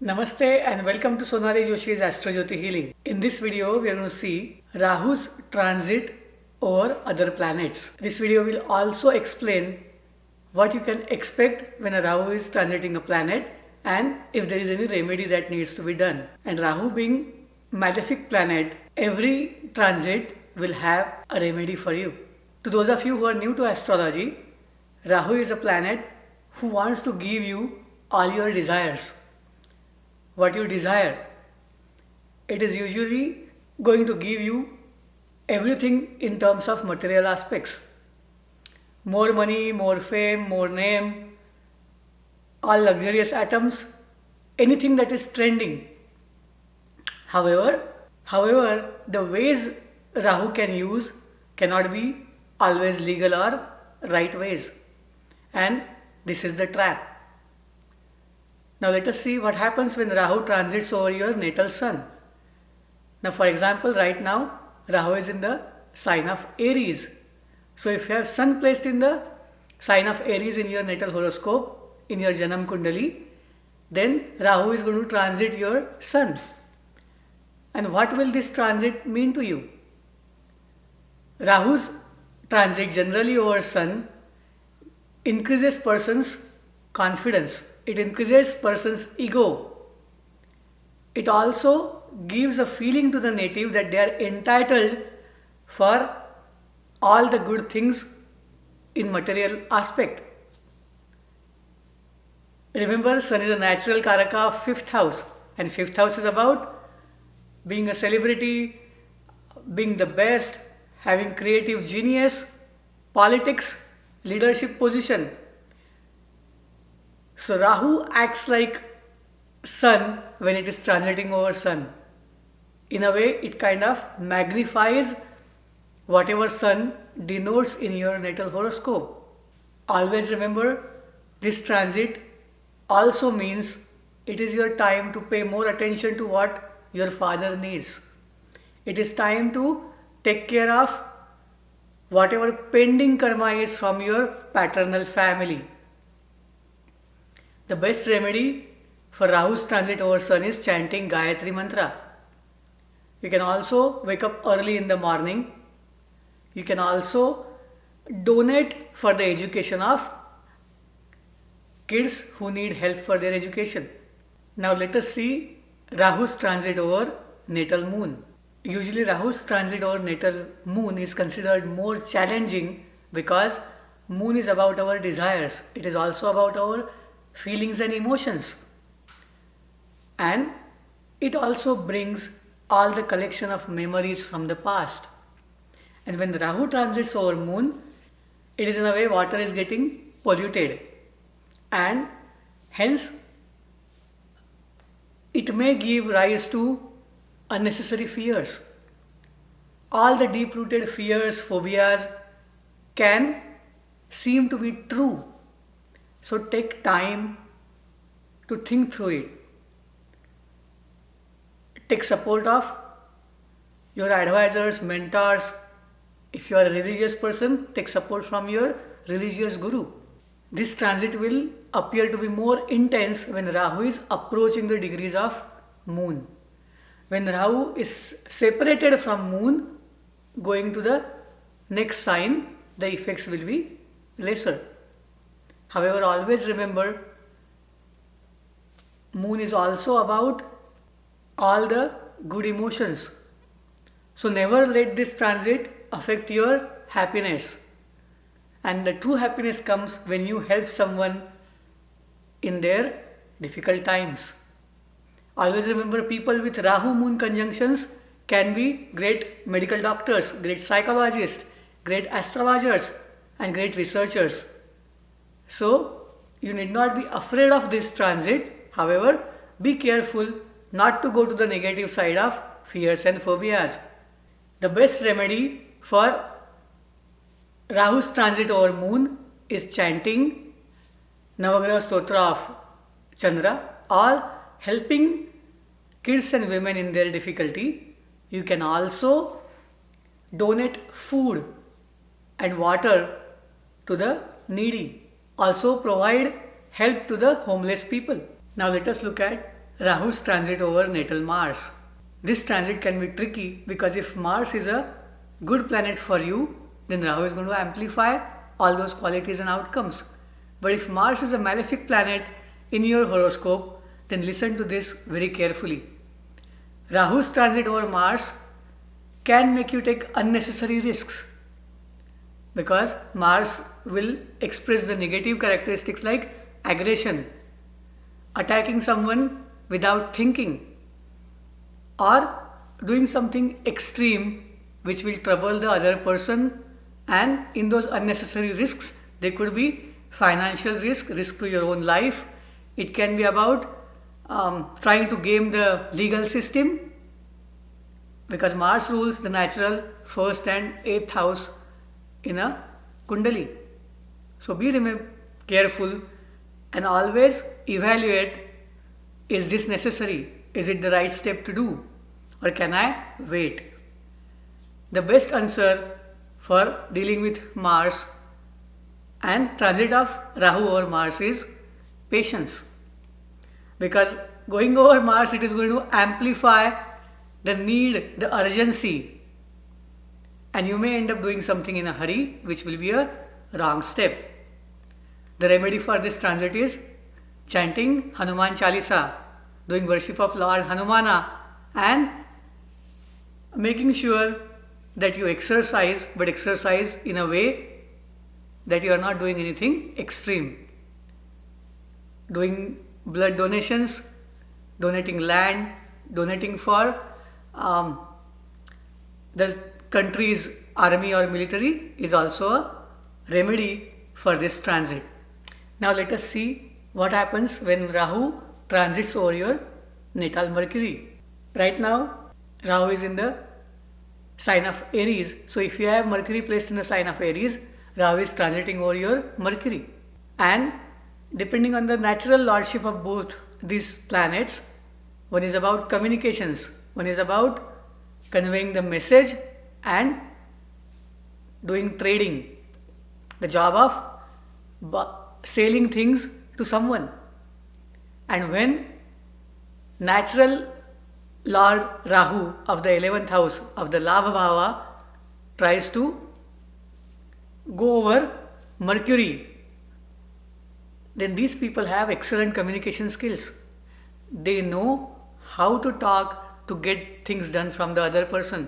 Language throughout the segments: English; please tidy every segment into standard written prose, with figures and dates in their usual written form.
Namaste and welcome to SonaliJoshi's Astrojyotihealing. In this video, we are going to see Rahu's transit over other planets. This video will also explain what you can expect when a Rahu is transiting a planet and if there is any remedy that needs to be done. And Rahu being malefic planet, every transit will have a remedy for you. To those of you who are new to astrology, Rahu is a planet who wants to give you all your desires. What you desire. It is usually going to give you everything in terms of material aspects. More money, more fame, more name, all luxurious items, anything that is trending. However, the ways Rahu can use cannot be always legal or right ways. And this is the trap. Now let us see what happens when Rahu transits over your natal sun. Now for example, right now Rahu is in the sign of Aries. So if you have sun placed in the sign of Aries in your natal horoscope, in your Janam Kundali, then Rahu is going to transit your sun. And what will this transit mean to you? Rahu's transit generally over sun increases person's confidence. It increases person's ego. It also gives a feeling to the native that they are entitled for all the good things in material aspect. Remember, Sun is a natural karaka of 5th house, and 5th house is about being a celebrity, being the best, having creative genius, politics, leadership position. So Rahu acts like sun when it is transiting over sun. In a way, it kind of magnifies whatever sun denotes in your natal horoscope. Always remember, this transit also means it is your time to pay more attention to what your father needs. It is time to take care of whatever pending karma is from your paternal family. The best remedy for Rahu's transit over sun is chanting Gayatri Mantra. You can also wake up early in the morning. You can also donate for the education of kids who need help for their education. Now let us see Rahu's transit over natal moon. Usually Rahu's transit over natal moon is considered more challenging because moon is about our desires. It is also about our feelings and emotions. And it also brings all the collection of memories from the past. And when Rahu transits over moon, it is in a way water is getting polluted. And hence, it may give rise to unnecessary fears. All the deep-rooted fears, phobias can seem to be true. So take time to think through it. Take support of your advisors, mentors. If you are a religious person, take support from your religious guru. This transit will appear to be more intense when Rahu is approaching the degrees of moon. When Rahu is separated from moon, going to the next sign, the effects will be lesser. However, always remember, moon is also about all the good emotions. So never let this transit affect your happiness. And the true happiness comes when you help someone in their difficult times. Always remember, people with Rahu moon conjunctions can be great medical doctors, great psychologists, great astrologers, and great researchers. So, you need not be afraid of this transit. However, be careful not to go to the negative side of fears and phobias. The best remedy for Rahu's transit over moon is chanting Navagraha Stotra of Chandra or helping kids and women in their difficulty. You can also donate food and water to the needy. Also provide help to the homeless people. Now let us look at Rahu's transit over natal Mars. This transit can be tricky because if Mars is a good planet for you, then Rahu is going to amplify all those qualities and outcomes. But if Mars is a malefic planet in your horoscope, then listen to this very carefully. Rahu's transit over Mars can make you take unnecessary risks because Mars will express the negative characteristics like aggression, attacking someone without thinking, or doing something extreme which will trouble the other person. And in those unnecessary risks, there could be financial risk to your own life. It can be about trying to game the legal system because Mars rules the natural 1st and 8th house in a Kundali. So be careful and always evaluate, is this necessary? Is it the right step to do? Or can I wait? The best answer for dealing with Mars and transit of Rahu over Mars is patience. Because going over Mars, it is going to amplify the need, the urgency. And you may end up doing something in a hurry, which will be a wrong step. The remedy for this transit is chanting Hanuman Chalisa, doing worship of Lord Hanumana, and making sure that you exercise, but exercise in a way that you are not doing anything extreme. Doing blood donations, donating land, donating for the country's army or military is also a remedy for this transit. Now let us see what happens when Rahu transits over your natal Mercury. Right now, Rahu is in the sign of Aries. So if you have Mercury placed in the sign of Aries, Rahu is transiting over your Mercury. And depending on the natural lordship of both these planets, one is about communications, one is about conveying the message and doing trading, the job of selling things to someone. And when natural Lord Rahu of the 11th house of the Labha Bhava tries to go over Mercury, then these people have excellent communication skills. They know how to talk to get things done from the other person.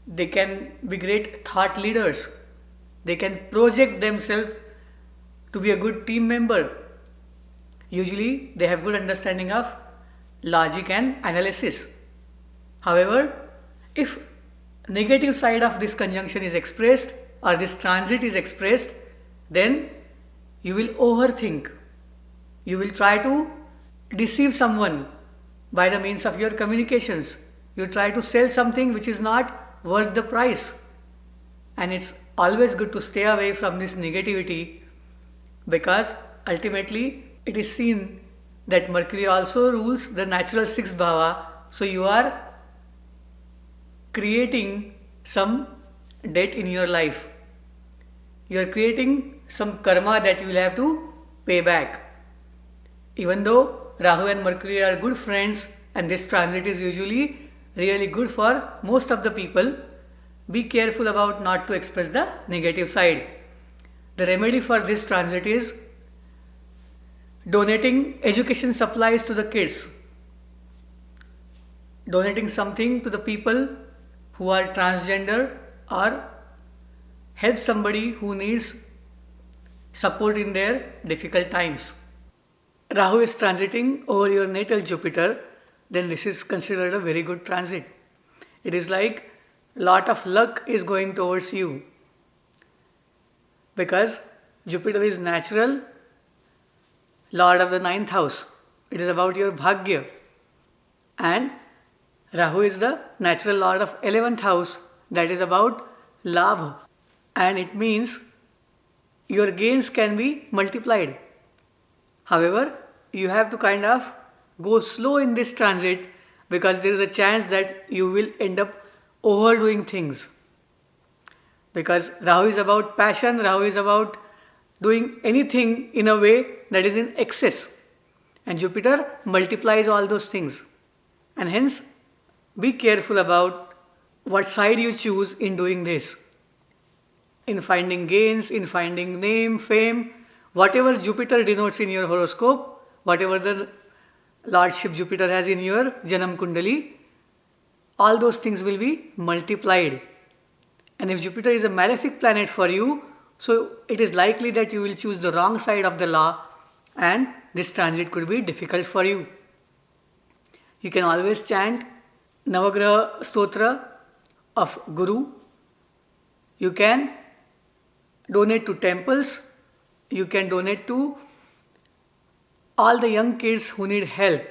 They can be great thought leaders. They can project themselves to be a good team member. Usually they have good understanding of logic and analysis. However, if negative side of this conjunction is expressed or this transit is expressed, then you will overthink. You will try to deceive someone by the means of your communications. You try to sell something which is not worth the price. And it's always good to stay away from this negativity because ultimately it is seen that Mercury also rules the natural 6th bhava. So you are creating some debt in your life. You are creating some karma that you will have to pay back. Even though Rahu and Mercury are good friends and this transit is usually really good for most of the people, be careful about not to express the negative side. The remedy for this transit is donating education supplies to the kids, donating something to the people who are transgender, or help somebody who needs support in their difficult times. Rahu is transiting over your natal Jupiter, then this is considered a very good transit. It is like lot of luck is going towards you because Jupiter is natural Lord of the 9th house. It is about your bhagya. And Rahu is the natural Lord of 11th house, that is about labh. And it means your gains can be multiplied. However, you have to kind of go slow in this transit because there is a chance that you will end up overdoing things. Because Rahu is about passion, Rahu is about doing anything in a way that is in excess. And Jupiter multiplies all those things. And hence, be careful about what side you choose in doing this. In finding gains, in finding name, fame, whatever Jupiter denotes in your horoscope, whatever the Lordship Jupiter has in your Janam Kundali, all those things will be multiplied. And if Jupiter is a malefic planet for you, so it is likely that you will choose the wrong side of the law and this transit could be difficult for you. You can always chant Navagraha Stotra of Guru. You can donate to temples. You can donate to all the young kids who need help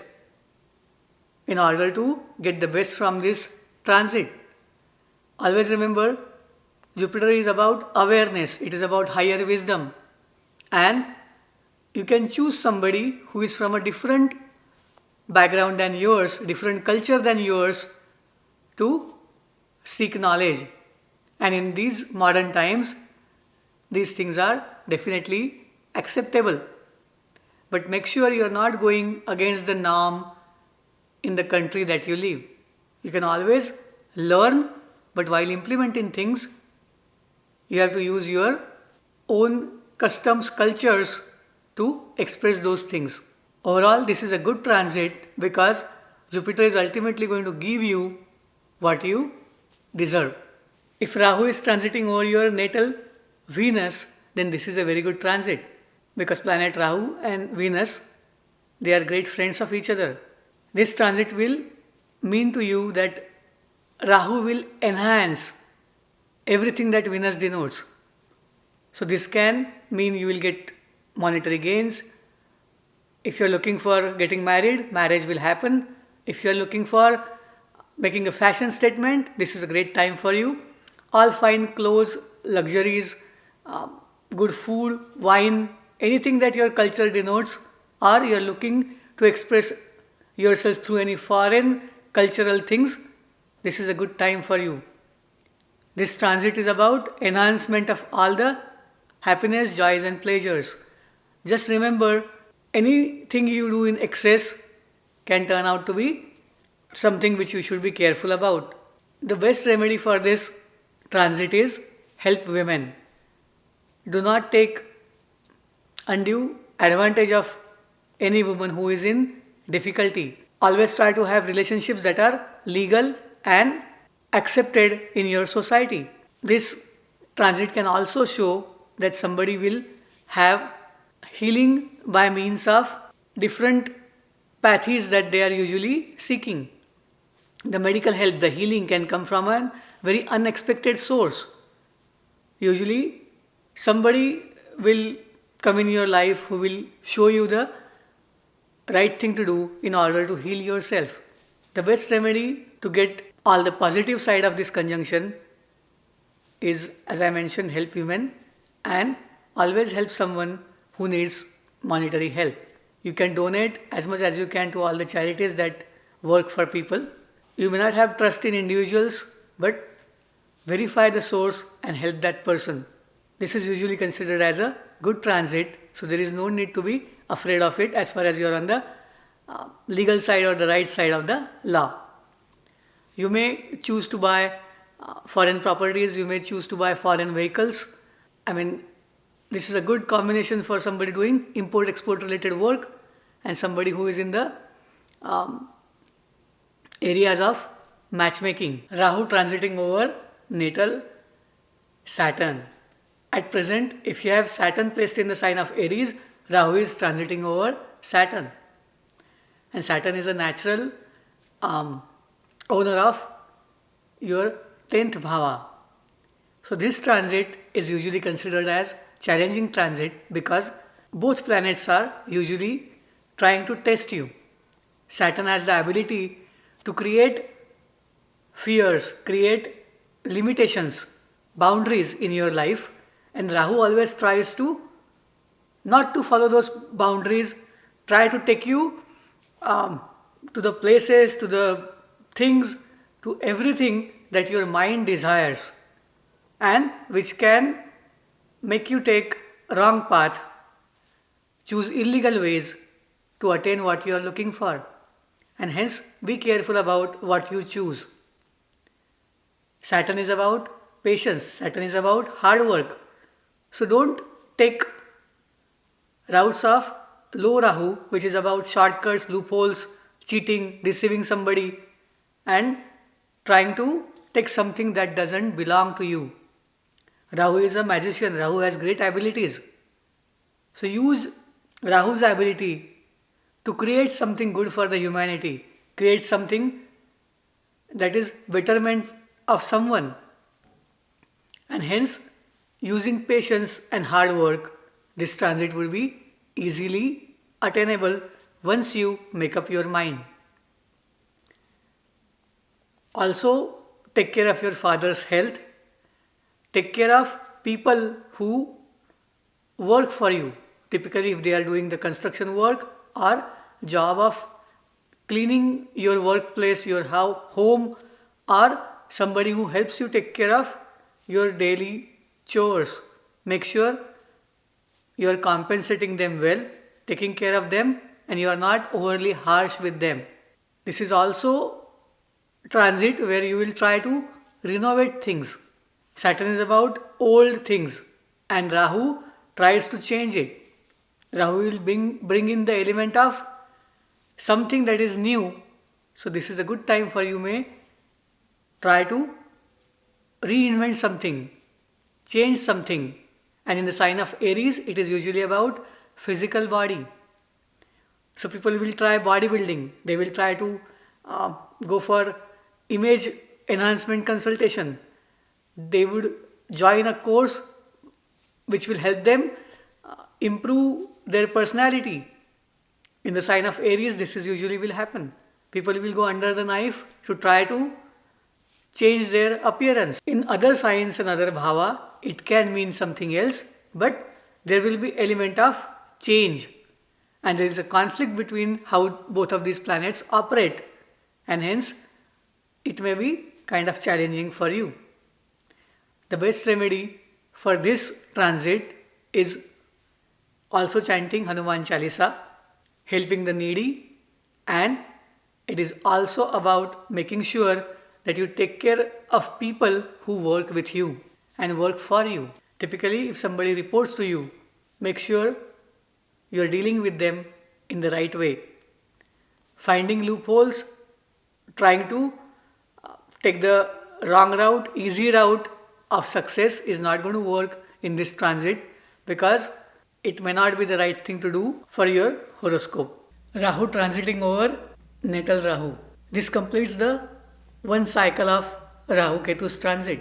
in order to get the best from this transit. Always remember, Jupiter is about awareness, it is about higher wisdom, and you can choose somebody who is from a different background than yours, different culture than yours, to seek knowledge. And in these modern times, these things are definitely acceptable. But make sure you are not going against the norm in the country that you live. You can always learn, but while implementing things, you have to use your own customs, cultures to express those things. Overall, this is a good transit because Jupiter is ultimately going to give you what you deserve. If Rahu is transiting over your natal Venus, then this is a very good transit because planet Rahu and Venus, they are great friends of each other. This transit will mean to you that Rahu will enhance everything that Venus denotes. So this can mean you will get monetary gains. If you are looking for getting married, marriage will happen. If you are looking for making a fashion statement, this is a great time for you. All fine clothes, luxuries, good food, wine, anything that your culture denotes, or you are looking to express yourself through any foreign cultural things, this is a good time for you. This transit is about enhancement of all the happiness, joys and pleasures. Just remember, anything you do in excess can turn out to be something which you should be careful about. The best remedy for this transit is help women. Do not take undue advantage of any woman who is in difficulty. Always try to have relationships that are legal and accepted in your society. This transit can also show that somebody will have healing by means of different pathies that they are usually seeking. The medical help, the healing can come from a very unexpected source. Usually somebody will come in your life who will show you the right thing to do in order to heal yourself. The best remedy to get all the positive side of this conjunction is, as I mentioned, help women and always help someone who needs monetary help. You can donate as much as you can to all the charities that work for people. You may not have trust in individuals, but verify the source and help that person. This is usually considered as a good transit, so there is no need to be afraid of it as far as you are on the legal side or the right side of the law. You may choose to buy foreign properties, you may choose to buy foreign vehicles. This is a good combination for somebody doing import-export related work and somebody who is in the areas of matchmaking. Rahu transiting over natal Saturn. At present, if you have Saturn placed in the sign of Aries, Rahu is transiting over Saturn. And Saturn is a natural owner of your 10th bhava. So this transit is usually considered as challenging transit because both planets are usually trying to test you. Saturn has the ability to create fears, create limitations, boundaries in your life, and Rahu always tries to not to follow those boundaries, try to take you to the places, to the things, to everything that your mind desires and which can make you take wrong path, choose illegal ways to attain what you are looking for. And hence, be careful about what you choose. Saturn is about patience, Saturn is about hard work. So don't take routes of low Rahu, which is about shortcuts, loopholes, cheating, deceiving somebody, and trying to take something that doesn't belong to you. Rahu is a magician, Rahu has great abilities. So use Rahu's ability to create something good for the humanity, create something that is betterment of someone. And hence, using patience and hard work, this transit will be easily attainable once you make up your mind. Also, take care of your father's health. Take care of people who work for you. Typically, if they are doing the construction work or job of cleaning your workplace, your home, or somebody who helps you take care of your daily chores. Make sure you are compensating them well, taking care of them, and you are not overly harsh with them. This is also transit where you will try to renovate things. Saturn is about old things and Rahu tries to change it. Rahu will bring in the element of something that is new. So this is a good time for you may try to reinvent something, change something. And in the sign of Aries, it is usually about physical body. So people will try bodybuilding. They will try to go for image enhancement consultation. They would join a course which will help them improve their personality. In the sign of Aries, this is usually will happen. People will go under the knife to try to change their appearance. In other signs and other bhava, it can mean something else, but there will be element of change. And there is a conflict between how both of these planets operate. And hence, it may be kind of challenging for you. The best remedy for this transit is also chanting Hanuman Chalisa, helping the needy, and it is also about making sure that you take care of people who work with you and work for you. Typically, if somebody reports to you, make sure you are dealing with them in the right way. Finding loopholes, trying to take the wrong route, easy route of success is not going to work in this transit because it may not be the right thing to do for your horoscope. Rahu transiting over natal Rahu. This completes the one cycle of Rahu Ketu's transit.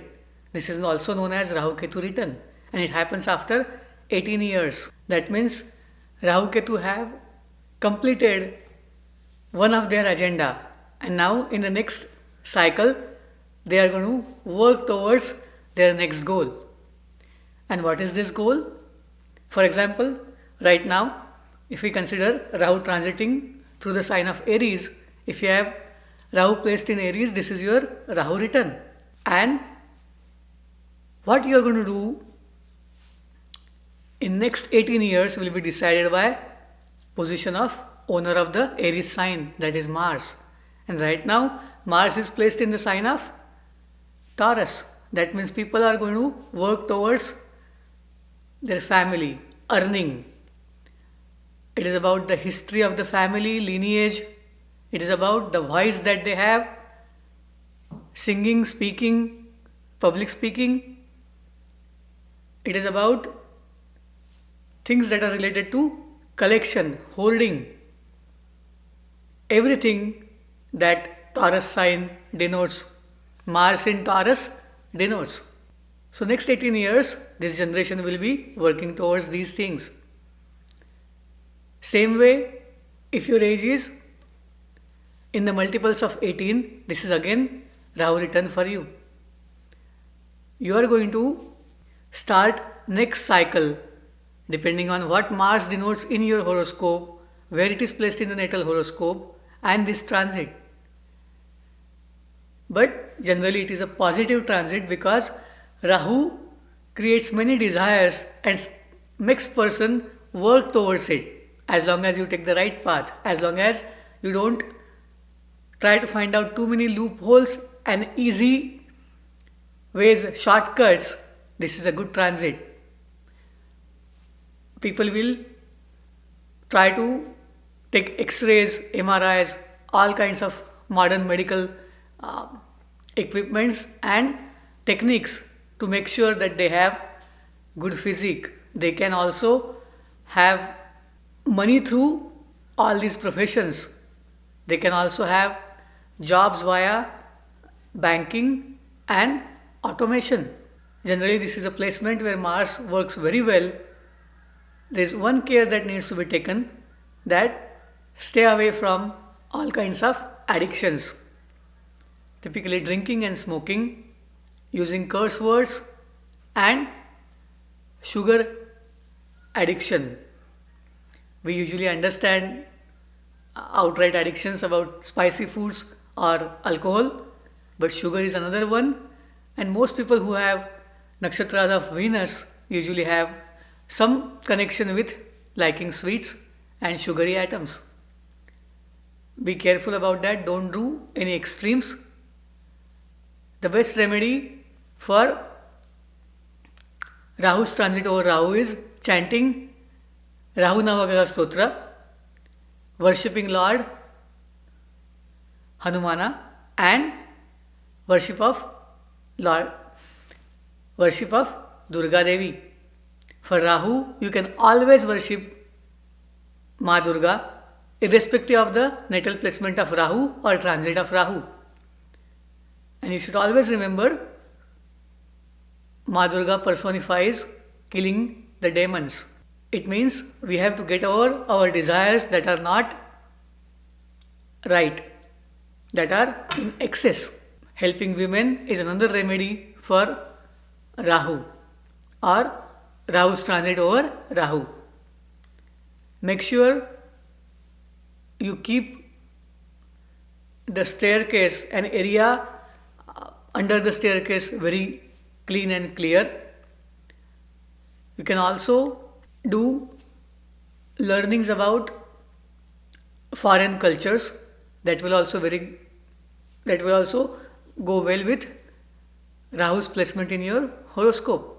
This is also known as Rahu Ketu return, and it happens after 18 years. That means Rahu Ketu have completed one of their agenda, and now in the next cycle they are going to work towards their next goal. And what is this goal? For example, right now, if we consider Rahu transiting through the sign of Aries, if you have Rahu placed in Aries, this is your Rahu return. And what you are going to do in next 18 years will be decided by position of owner of the Aries sign, that is Mars. And right now, Mars is placed in the sign of Taurus. That means people are going to work towards their family, earning. It is about the history of the family, lineage. It is about the voice that they have, singing, speaking, public speaking. It is about things that are related to collection, hoarding. Everything that Taurus sign denotes, Mars in Taurus denotes. So next 18 years, this generation will be working towards these things. Same way, if your age is in the multiples of 18, this is again Rahu return for you. You are going to start next cycle depending on what Mars denotes in your horoscope, where it is placed in the natal horoscope, and this transit. But generally it is a positive transit because Rahu creates many desires and makes person work towards it. as long as you take the right path, as long as you don't try to find out too many loopholes and easy ways, shortcuts. This is a good transit. People will try to take x-rays, MRIs, all kinds of modern medical equipments and techniques to make sure that they have good physique. They can also have money through all these professions. They can also have jobs via banking and automation. Generally, this is a placement where Mars works very well. There is one care that needs to be taken, that stay away from all kinds of addictions. Typically drinking and smoking, using curse words and sugar addiction. We usually understand outright addictions about spicy foods or alcohol, but sugar is another one, and most people who have nakshatras of Venus usually have some connection with liking sweets and sugary items. Be careful about that, don't do any extremes. The best remedy for Rahu's transit over Rahu is chanting Rahu Navagraha Stotra, worshipping Lord Hanumana, and worship of Durga Devi. For Rahu, you can always worship Ma Durga, irrespective of the natal placement of Rahu or transit of Rahu. And you should always remember, Ma Durga personifies killing the demons. It means we have to get over our desires that are not right, that are in excess. Helping women is another remedy for Rahu or Rahu's transit over Rahu. Make sure you keep the staircase, an area under the staircase, very clean and clear. You can also do learnings about foreign cultures. That will also go well with Rahu's placement in your horoscope.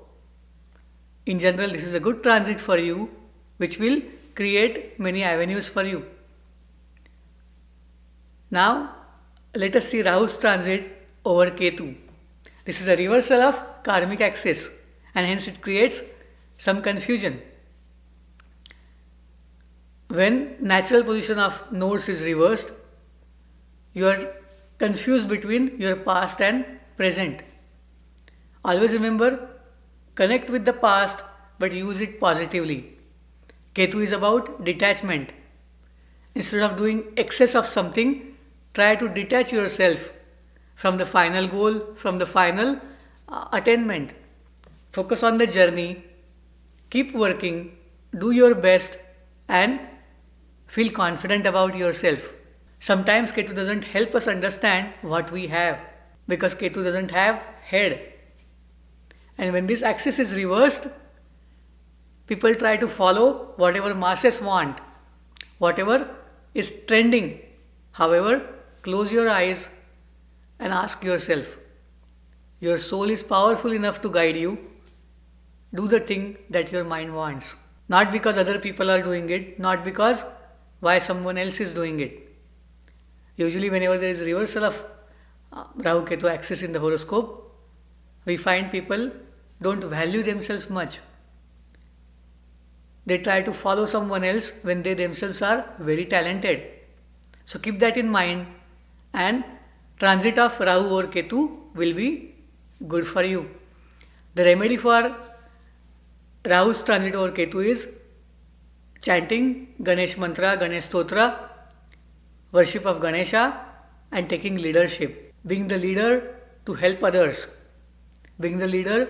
In general, this is a good transit for you, which will create many avenues for you. Now, let us see Rahu's transit over Ketu. This is a reversal of karmic axis, and hence it creates some confusion. When natural position of nodes is reversed, you are confused between your past and present. Always remember, connect with the past but use it positively. Ketu is about detachment. Instead of doing excess of something, try to detach yourself from the final goal, from the final attainment. Focus on the journey, keep working, do your best, and feel confident about yourself. Sometimes Ketu doesn't help us understand what we have, because Ketu doesn't have head. And when this axis is reversed, people try to follow whatever masses want, whatever is trending. However, close your eyes and ask yourself, your soul is powerful enough to guide you. Do the thing that your mind wants. Not because other people are doing it, not because why someone else is doing it. Usually whenever there is reversal of Rahu Ketu axis in the horoscope, we find people don't value themselves much. They try to follow someone else when they themselves are very talented. So keep that in mind, and transit of Rahu or Ketu will be good for you. The remedy for Rahu's transit over Ketu is chanting Ganesh mantra, Ganesh stotra, worship of Ganesha, and taking leadership. Being the leader to help others. Being the leader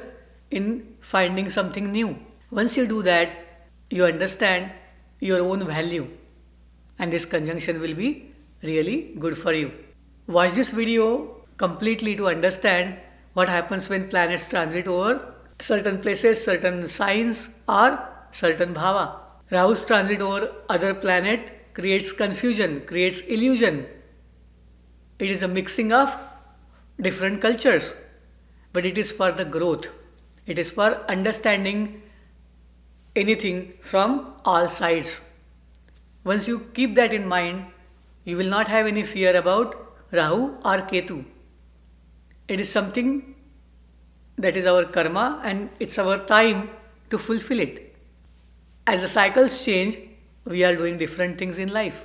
in finding something new. Once you do that, you understand your own value, and this conjunction will be really good for you. Watch this video completely to understand what happens when planets transit over certain places, certain signs, or certain bhava. Rahu's transit over other planet creates confusion, creates illusion. It is a mixing of different cultures, but it is for the growth. It is for understanding anything from all sides. Once you keep that in mind, you will not have any fear about Rahu or Ketu. It is something that is our karma and it's our time to fulfill it. As the cycles change, we are doing different things in life.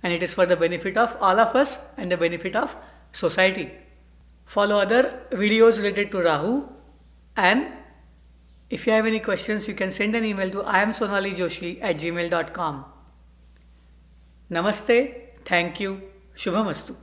And it is for the benefit of all of us and the benefit of society. Follow other videos related to Rahu, and if you have any questions, you can send an email to iamsonalijoshi@gmail.com. Namaste, thank you, Shubhamastu.